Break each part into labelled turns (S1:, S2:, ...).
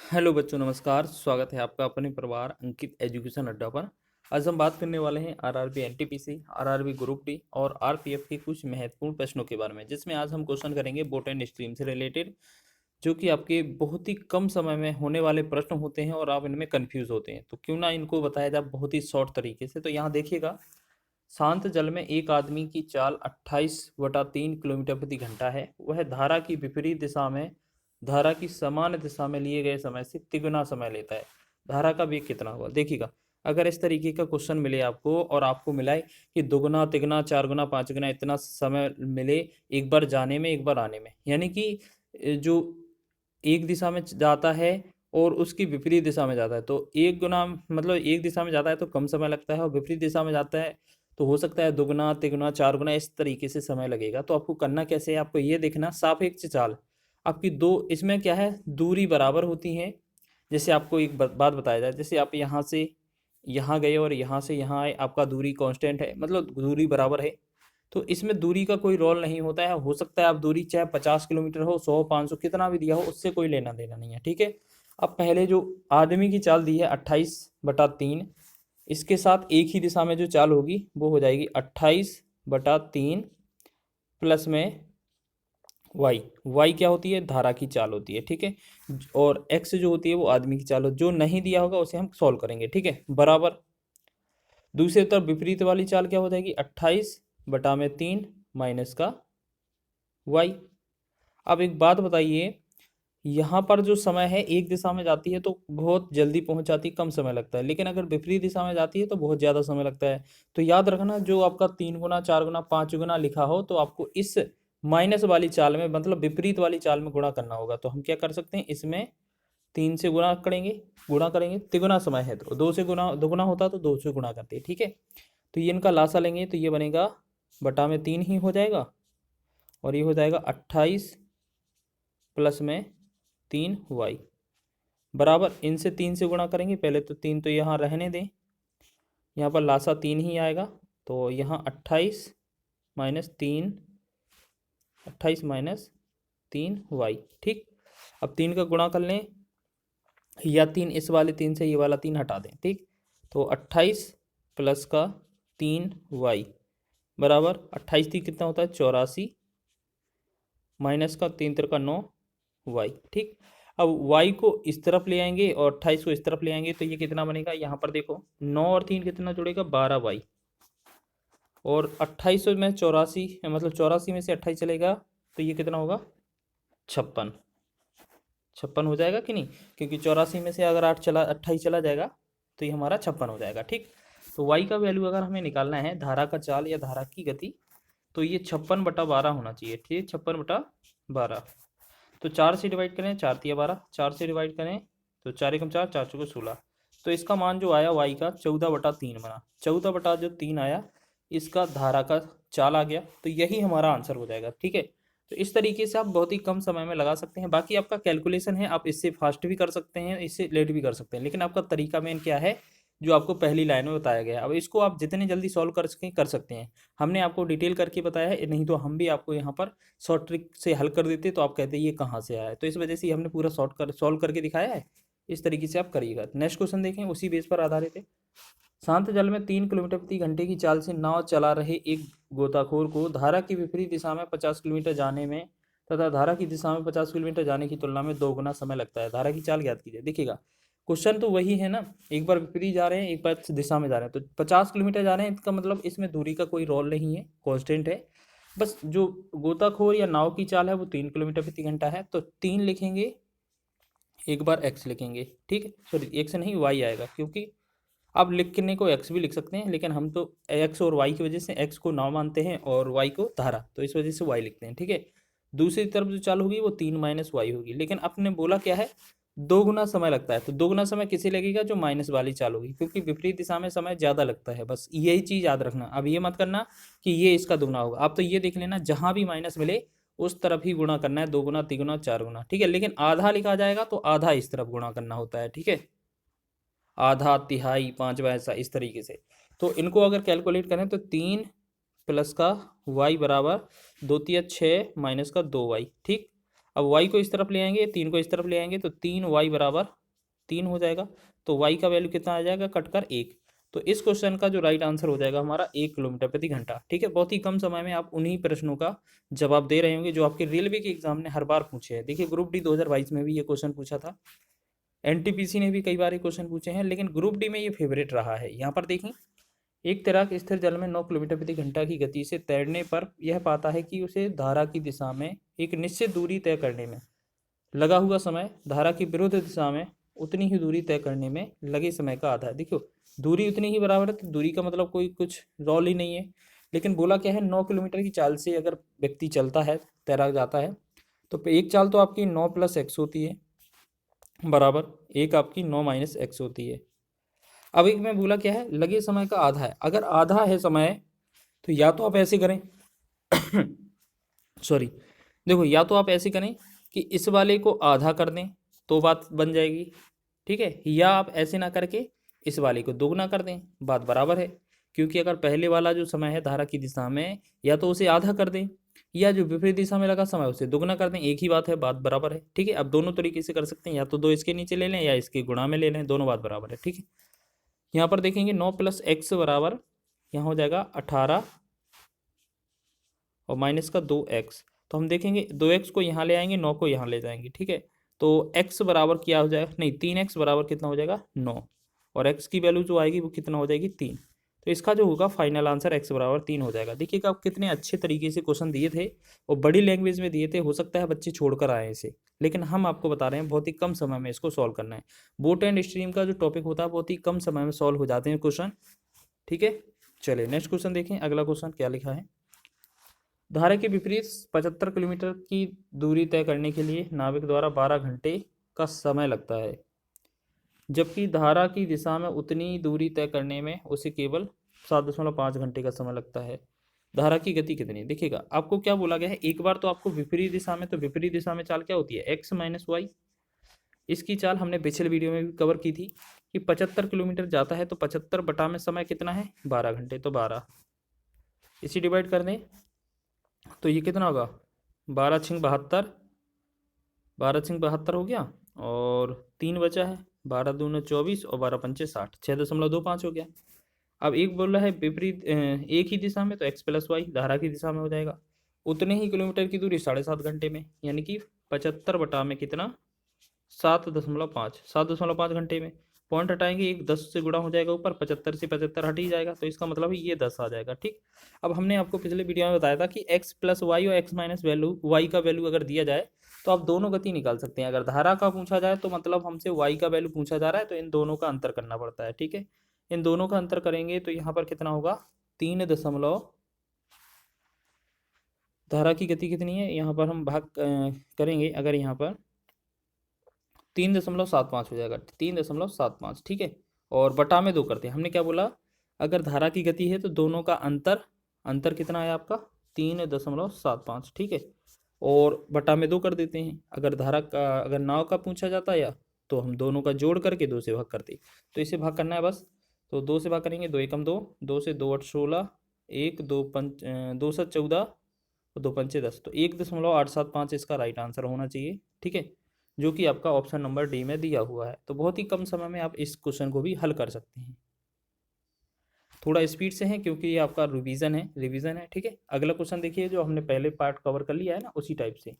S1: Hello बच्चों, नमस्कार। स्वागत है आपका अपने परिवार अंकित एजुकेशन अड्डा पर। आज हम बात करने वाले हैं RRB NTPC, RRB group D और आरपीएफ के कुछ महत्वपूर्ण प्रश्नों के बारे में, जिसमें आज हम क्वेश्चन करेंगे बोट एंड स्ट्रीम से रिलेटेड, जो कि आपके बहुत ही कम समय में होने वाले प्रश्न होते हैं और आप इनमें कंफ्यूज होते हैं। तो क्यों ना इनको बताया जाए बहुत ही शॉर्ट तरीके से। तो यहाँ देखिएगा, शांत जल में एक आदमी की चाल 28/3 किलोमीटर प्रति घंटा है। वह धारा की विपरीत दिशा में धारा की समान दिशा में लिए गए समय से तिगुना समय लेता है। धारा का वेग कितना होगा? देखिएगा, अगर इस तरीके का क्वेश्चन मिले आपको और आपको मिला है कि दुगुना, तिगुना, चार गुना, पाँच गुना इतना समय मिले एक बार जाने में एक बार आने में, यानी कि जो एक दिशा में जाता है और उसकी विपरीत दिशा में जाता है, तो एक गुना मतलब एक दिशा में जाता है तो कम समय लगता है, और विपरीत दिशा में जाता है तो हो सकता है दुगुना, तिगुना, चार गुना इस तरीके से समय लगेगा। तो आपको करना कैसे है, आपको ये देखना सापेक्ष चाल आपकी दो, इसमें क्या है, दूरी बराबर होती है। जैसे आपको एक बात बताया जाए, जैसे आप यहाँ से यहाँ गए और यहाँ से यहाँ आए, आपका दूरी कांस्टेंट है, मतलब दूरी बराबर है। तो इसमें दूरी का कोई रोल नहीं होता है। हो सकता है आप दूरी चाहे 50 किलोमीटर हो, 100, 500 कितना भी दिया हो, उससे कोई लेना देना नहीं है, ठीक है। अब पहले जो आदमी की चाल दी है 28/3, इसके साथ एक ही दिशा में जो चाल होगी वो हो जाएगी 28/3 प्लस में वाई। वाई क्या होती है? धारा की चाल होती है, ठीक है। और एक्स जो होती है वो आदमी की चाल हो, जो नहीं दिया होगा उसे हम सॉल्व करेंगे, ठीक है, बराबर। दूसरी तरफ विपरीत वाली चाल क्या हो जाएगी? 28/3 माइनस का वाई। अब एक बात बताइए, यहाँ पर जो समय है एक दिशा में जाती है तो बहुत जल्दी पहुंच जाती है, कम समय लगता है, लेकिन अगर विपरीत दिशा में जाती है तो बहुत ज़्यादा समय लगता है। तो याद रखना, जो आपका 3 गुना, 4 गुना, 5 गुना लिखा हो तो आपको इस माइनस वाली चाल में, मतलब विपरीत वाली चाल में गुणा करना होगा। तो हम क्या कर सकते हैं, इसमें 3 से गुणा करेंगे, तिगुना समय है तो 2 से गुना, 2 गुना होता तो 2 से गुणा करते, ठीक है। तो ये इनका लासा लेंगे तो ये बनेगा बटा में 3 ही हो जाएगा, और ये हो जाएगा 28 प्लस में 3y बराबर। इनसे 3 से गुणा करेंगे, पहले तो 3 तो यहाँ रहने दें, यहाँ पर लासा 3 ही आएगा। तो यहाँ 28 माइनस 3y, ठीक। अब 3 का गुणा कर लें, या 3 इस वाले 3 से ये वाला 3 हटा दें, ठीक। तो 28 प्लस का 3y बराबर 28 कितना होता है? 84 माइनस का 3 × 9y, ठीक। अब y को इस तरफ ले आएंगे और 28 को इस तरफ ले आएंगे तो ये कितना बनेगा? यहाँ पर देखो, 9 और 3 कितना जुड़ेगा? 12y। और 28 में 84, मतलब 84 में से 28 चलेगा तो ये कितना होगा? 56। 56 हो जाएगा कि नहीं? क्योंकि 84 में से अगर 28 चला जाएगा तो ये हमारा 56 हो जाएगा, ठीक। तो y का वैल्यू अगर हमें निकालना है, धारा का चाल या धारा की गति, तो ये 56/12 होना चाहिए, ठीक। 56/12। तो 4 से डिवाइड करें, 4 तिया 12, 4 से डिवाइड करें तो 4 एकम 4, 4 चौके 16। तो इसका मान जो आया y का 14/3 बना। 14/3 आया, इसका धारा का चाल आ गया, तो यही हमारा आंसर हो जाएगा, ठीक है। तो इस तरीके से आप बहुत ही कम समय में लगा सकते हैं। बाकी आपका कैलकुलेशन है, आप इससे फास्ट भी कर सकते हैं, इससे लेट भी कर सकते हैं, लेकिन आपका तरीका मेन क्या है, जो आपको पहली लाइन में बताया गया है। अब इसको आप जितने जल्दी सॉल्व कर सकते हैं। हमने आपको डिटेल करके बताया है, नहीं तो हम भी आपको यहाँ पर शॉर्ट ट्रिक से हल कर देते तो आप कहते ये कहाँ से आया है। तो इस वजह से हमने पूरा सॉल्व करके दिखाया है। इस तरीके से आप करिएगा। नेक्स्ट क्वेश्चन देखें, उसी बेस पर आधारित है। शांत जल में 3 किलोमीटर प्रति घंटे की चाल से नाव चला रहे एक गोताखोर को धारा की विपरीत दिशा में 50 किलोमीटर जाने में तथा धारा की दिशा में 50 किलोमीटर जाने की तुलना में 2 गुना समय लगता है। धारा की चाल ज्ञात कीजिए। देखिएगा, क्वेश्चन तो वही है ना, एक बार विपरीत जा रहे हैं, एक बार दिशा में जा रहे हैं, तो 50 किलोमीटर जा रहे हैं, इसका मतलब इसमें दूरी का कोई रोल नहीं है, कॉन्स्टेंट है। बस जो गोताखोर या नाव की चाल है वो 3 किलोमीटर प्रति घंटा है, तो 3 लिखेंगे, एक बार एक्स लिखेंगे, ठीक है। सॉरी, एक्स नहीं, वाई आएगा, क्योंकि आप लिखने को एक्स भी लिख सकते हैं, लेकिन हम तो एक्स और वाई की वजह से एक्स को नाव मानते हैं और वाई को धारा, तो इस वजह से वाई लिखते हैं, ठीक है। दूसरी तरफ जो चाल होगी वो 3 - y होगी, लेकिन आपने बोला क्या है, 2 गुना समय लगता है, तो 2 गुना समय किसे लगेगा? जो माइनस वाली चाल होगी, क्योंकि विपरीत दिशा में समय ज़्यादा लगता है। बस यही चीज़ याद रखना। अब ये मत करना कि ये इसका दुगना होगा, आप तो ये देख लेना जहाँ भी माइनस मिले उस तरफ ही गुणा करना है, 2 गुना, 3 गुना, 4 गुना, ठीक है। लेकिन आधा लिखा जाएगा तो आधा इस तरफ गुणा करना होता है, ठीक है। आधा, तिहाई, पाँचवा, ऐसा इस तरीके से। तो इनको अगर कैलकुलेट करें तो 3 प्लस का y बराबर 2 × 6 माइनस का 2y, ठीक। अब y को इस तरफ ले आएंगे, 3 को इस तरफ ले आएंगे तो 3y बराबर 3 हो जाएगा। तो वाई का वैल्यू कितना आ जाएगा, कटकर 1। तो इस क्वेश्चन का जो राइट आंसर हो जाएगा हमारा 1 किलोमीटर प्रति घंटा। ठीक है, बहुत ही कम समय में आप उन्हीं प्रश्नों का जवाब दे रहे होंगे जो आपके रेलवे के एग्जाम ने हर बार पूछे हैं। देखिए ग्रुप डी 2022 में भी ये क्वेश्चन पूछा था, एनटीपीसी ने भी कई बार ये क्वेश्चन पूछे हैं, लेकिन ग्रुप डी में ये फेवरेट रहा है। यहाँ पर देखें, एक तैराक स्थिर जल में 9 किलोमीटर प्रति घंटा की गति से तैरने पर यह पाता है कि उसे धारा की दिशा में एक निश्चित दूरी तय करने में लगा हुआ समय धारा की विरुद्ध दिशा में उतनी ही दूरी तय करने में लगे समय का आधा है। देखो दूरी उतनी ही बराबर है, तो दूरी का मतलब कोई कुछ रोल ही नहीं है। लेकिन बोला क्या है, 9 किलोमीटर की चाल से अगर व्यक्ति चलता है, तैराक जाता है, तो एक चाल तो आपकी 9 + x होती है, बराबर एक आपकी 9 - x होती है। अब एक में बोला क्या है, लगे समय का आधा है। अगर आधा है समय तो या तो आप ऐसे करें सॉरी, देखो या तो आप ऐसे करें कि इस वाले को आधा कर दें तो बात बन जाएगी, ठीक है, या आप ऐसे ना करके इस वाले को दोगुना कर दें, बात बराबर है। क्योंकि अगर पहले वाला जो समय है धारा की दिशा में, या तो उसे आधा कर दें, या जो विपरीत दिशा में लगा समय उसे दोगुना कर दें, एक ही बात है, बात बराबर है। ठीक है, अब दोनों तरीके से कर सकते हैं, या तो 2 इसके नीचे ले लें या इसके गुणा में ले लें, दोनों बात बराबर है। ठीक है, यहाँ पर देखेंगे 9 + x बराबर यहाँ हो जाएगा 18 और माइनस का 2x। तो हम देखेंगे 2x को यहाँ ले आएंगे, 9 को यहाँ ले जाएंगे। ठीक है, तो x बराबर क्या हो जाएगा, नहीं 3x बराबर कितना हो जाएगा 9, और x की वैल्यू जो आएगी वो कितना हो जाएगी 3। तो इसका जो होगा फाइनल आंसर x बराबर 3 हो जाएगा। देखिएगा आप कितने अच्छे तरीके से क्वेश्चन दिए थे और बड़ी लैंग्वेज में दिए थे। हो सकता है बच्चे छोड़कर आए इसे, लेकिन हम आपको बता रहे हैं बहुत ही कम समय में इसको सॉल्व करना है। बोट एंड स्ट्रीम का जो टॉपिक होता है बहुत ही कम समय में सॉल्व हो जाते हैं क्वेश्चन। ठीक है, चलिए नेक्स्ट क्वेश्चन देखें। अगला क्वेश्चन क्या लिखा है, धारा के विपरीत 75 किलोमीटर की दूरी तय करने के लिए नाविक द्वारा 12 घंटे का समय लगता है, जबकि धारा की दिशा में उतनी दूरी तय करने में उसे केवल 7.5 घंटे का समय लगता है। धारा की गति कितनी? देखिएगा आपको क्या बोला गया है, एक बार तो आपको विपरीत दिशा में, तो विपरीत दिशा में चाल क्या होती है, x - y। इसकी चाल हमने पिछले वीडियो में भी कवर की थी कि 75 किलोमीटर जाता है तो 75 बटा में समय कितना है 12 घंटे, तो 12 इसी डिवाइड कर दें तो ये कितना होगा 12 × 72, 12 × 72 हो गया, और 3 बचा है, 12 × 2 = 24 और 12 × 5 = 60, 6.25 हो गया। अब एक बोल रहा है विपरीत एक ही दिशा में, तो x + y धारा की दिशा में हो जाएगा। उतने ही किलोमीटर की दूरी 7.5 घंटे में, यानी कि 75 बटा में कितना 7.5, 7.5 घंटे में। पॉइंट हटाएंगे, एक 10 से गुणा हो जाएगा ऊपर, 75 से 75 हट ही जाएगा, तो इसका मतलब है ये 10 आ जाएगा। ठीक, अब हमने आपको पिछले वीडियो में बताया था कि x + y और x - वैल्यू y का वैल्यू अगर दिया जाए तो आप दोनों गति निकाल सकते हैं। अगर धारा का पूछा जाए तो मतलब हमसे y का वैल्यू पूछा जा रहा है, तो इन दोनों का अंतर करना पड़ता है। ठीक है, इन दोनों का अंतर करेंगे तो यहाँ पर कितना होगा 3 दशमलव, धारा की गति कितनी है यहाँ पर हम भाग करेंगे, अगर यहाँ पर 3.75 हो जाएगा, 3.75। ठीक है, और बटा में 2 करते हैं। हमने क्या बोला, अगर धारा की गति है तो दोनों का अंतर कितना है आपका 3.75। ठीक है, और बटा में 2 कर देते हैं। अगर नाव का पूछा जाता है या, तो हम दोनों का जोड़ करके 2 से भाग करते, तो इसे भाग करना है बस। तो 2 से भाग करेंगे, 2 एकम 2, 2 से 2 8 16, 1 2 5 2 7 14 और 2 5 10, तो 1.875 इसका राइट आंसर होना चाहिए। ठीक है, जो कि आपका ऑप्शन नंबर डी में दिया हुआ है। तो बहुत ही कम समय में आप इस क्वेश्चन को भी हल कर सकते हैं। थोड़ा स्पीड से है क्योंकि ये आपका रिवीजन है। ठीक है, अगला क्वेश्चन देखिए, जो हमने पहले पार्ट कवर कर लिया है ना, उसी टाइप से।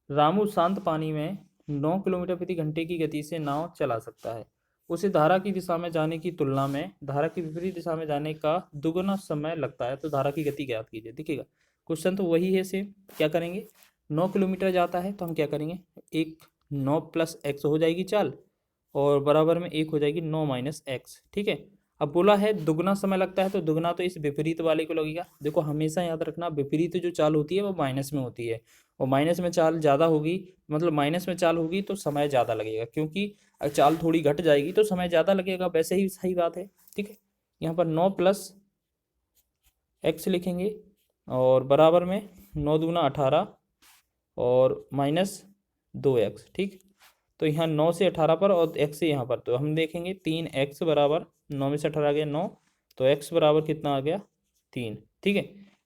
S1: रामू शांत पानी में 9 किलोमीटर प्रति घंटे की गति से नाव चला सकता है। उसे धारा की दिशा में जाने की तुलना में धारा की विपरीत दिशा में जाने का दुगुना समय लगता है, तो धारा की गति ज्ञात कीजिए। देखिएगा क्वेश्चन तो वही है सेम। क्या करेंगे, 9 किलोमीटर जाता है तो हम क्या करेंगे, एक 9 + x हो जाएगी चाल, और बराबर में 1 हो जाएगी 9 - x। ठीक है, अब बोला है दुगना समय लगता है, तो दुगना तो इस विपरीत वाले को लगेगा। देखो हमेशा याद रखना, विपरीत जो चाल होती है वो माइनस में होती है, और माइनस में चाल ज़्यादा होगी, मतलब माइनस में चाल होगी तो समय ज़्यादा लगेगा, क्योंकि चाल थोड़ी घट जाएगी तो समय ज़्यादा लगेगा, वैसे ही सही बात है। ठीक है, यहाँ पर 9 + x लिखेंगे, और बराबर में 9 दूना 18 और -2x। ठीक, तो यहाँ 9 से 18 पर और x से यहाँ पर, तो हम देखेंगे 3x बराबर 9 में से 18 आ गया 9, तो x बराबर कितना आ गया 3। ठीक है,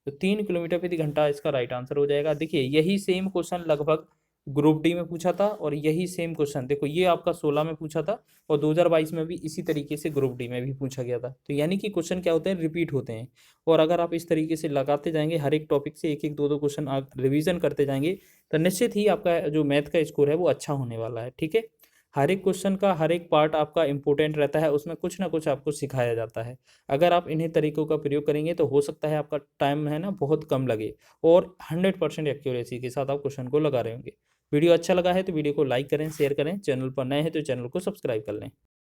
S1: तो 3 किलोमीटर प्रति घंटा इसका राइट आंसर हो जाएगा। देखिए यही सेम क्वेश्चन लगभग ग्रुप डी में पूछा था, और यही सेम क्वेश्चन देखो ये आपका 16 में पूछा था, और 2022 में भी इसी तरीके से ग्रुप डी में भी पूछा गया था। तो यानी कि क्वेश्चन क्या होते हैं, रिपीट होते हैं। और अगर आप इस तरीके से लगाते जाएंगे, हर एक टॉपिक से एक एक दो दो क्वेश्चन आप रिविजन करते जाएंगे, तो निश्चित ही आपका जो मैथ का स्कोर है वो अच्छा होने वाला है। ठीक है, हर एक क्वेश्चन का हर एक पार्ट आपका इंपॉर्टेंट रहता है, उसमें कुछ ना कुछ आपको सिखाया जाता है। अगर आप इन्हीं तरीकों का प्रयोग करेंगे तो हो सकता है आपका टाइम है ना बहुत कम लगे, और 100% एक्यूरेसी के साथ आप क्वेश्चन को लगा रहे होंगे। वीडियो अच्छा लगा है तो वीडियो को लाइक करें, शेयर करें, चैनल पर नए हैं तो चैनल को सब्सक्राइब कर लें।